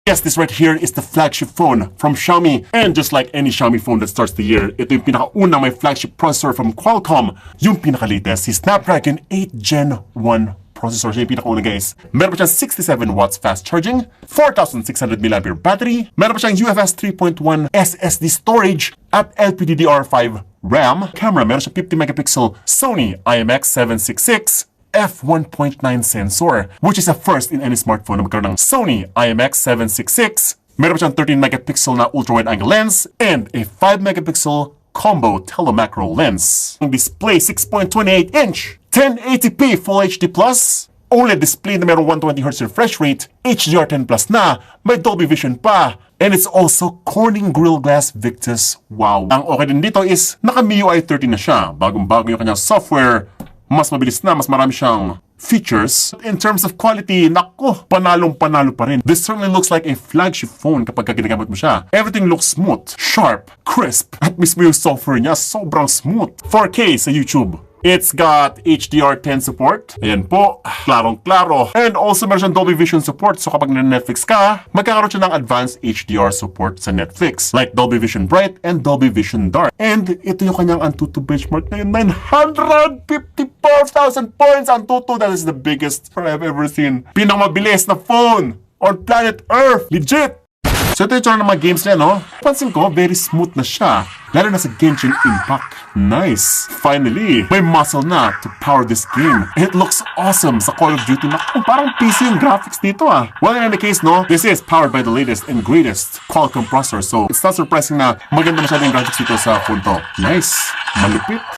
Yes, this right here is the flagship phone from Xiaomi. And just like any Xiaomi phone that starts the year, ito yung pinakaunang may flagship processor from Qualcomm. Yung pinaka-latest, si Snapdragon 8 Gen 1 processor. Siya yung pinakauna, guys. Meron pa siyang 67 watts fast charging, 4,600 mAh battery. Meron pa siyang UFS 3.1 SSD storage at LPDDR5 RAM. Camera, meron siyang 50 megapixel Sony IMX766 f1.9 sensor, which is a first in any smartphone na magkaroon ng Sony IMX766. Meron pa siyang 13 megapixel na ultra-wide-angle lens and a 5 megapixel combo telemacro lens. Ang display, 6.28-inch, 1080p Full HD+, OLED display na merong 120Hz refresh rate, HDR10 Plus na, may Dolby Vision pa, and it's also Corning Gorilla Glass Victus. Wow! Ang okay din dito is naka-MIUI 13 na siya. Bagong-bago yung kanyang software, mas mabilis na, mas marami siyang features. In terms of quality, nako, panalong-panalo pa rin. This certainly looks like a flagship phone kapag ginagamit mo siya. Everything looks smooth, sharp, crisp, at mismo yung software niya, sobrang smooth. 4K sa YouTube. It's got HDR10 support. Ayan po, klarong-klaro. And also meron siyang Dolby Vision support. So kapag na-Netflix ka, magkakaroon siya ng advanced HDR support sa Netflix. Like Dolby Vision Bright and Dolby Vision Dark. And ito yung kanyang Antutu benchmark ngayon. 954,000 points Antutu. That is the biggest I've ever seen. Pinakamabilis na phone on planet Earth. Legit! So ito yung ng mga games niya, no? Pansin ko, very smooth na siya. Lalo na sa Genshin Impact. Nice! Finally, may muscle na to power this game. It looks awesome sa Call of Duty na parang PC yung graphics dito ah. Well, in any case, no? This is powered by the latest and greatest Qualcomm processor. So, it's not surprising na maganda masyado yung graphics dito sa phone to. Nice! Malupit!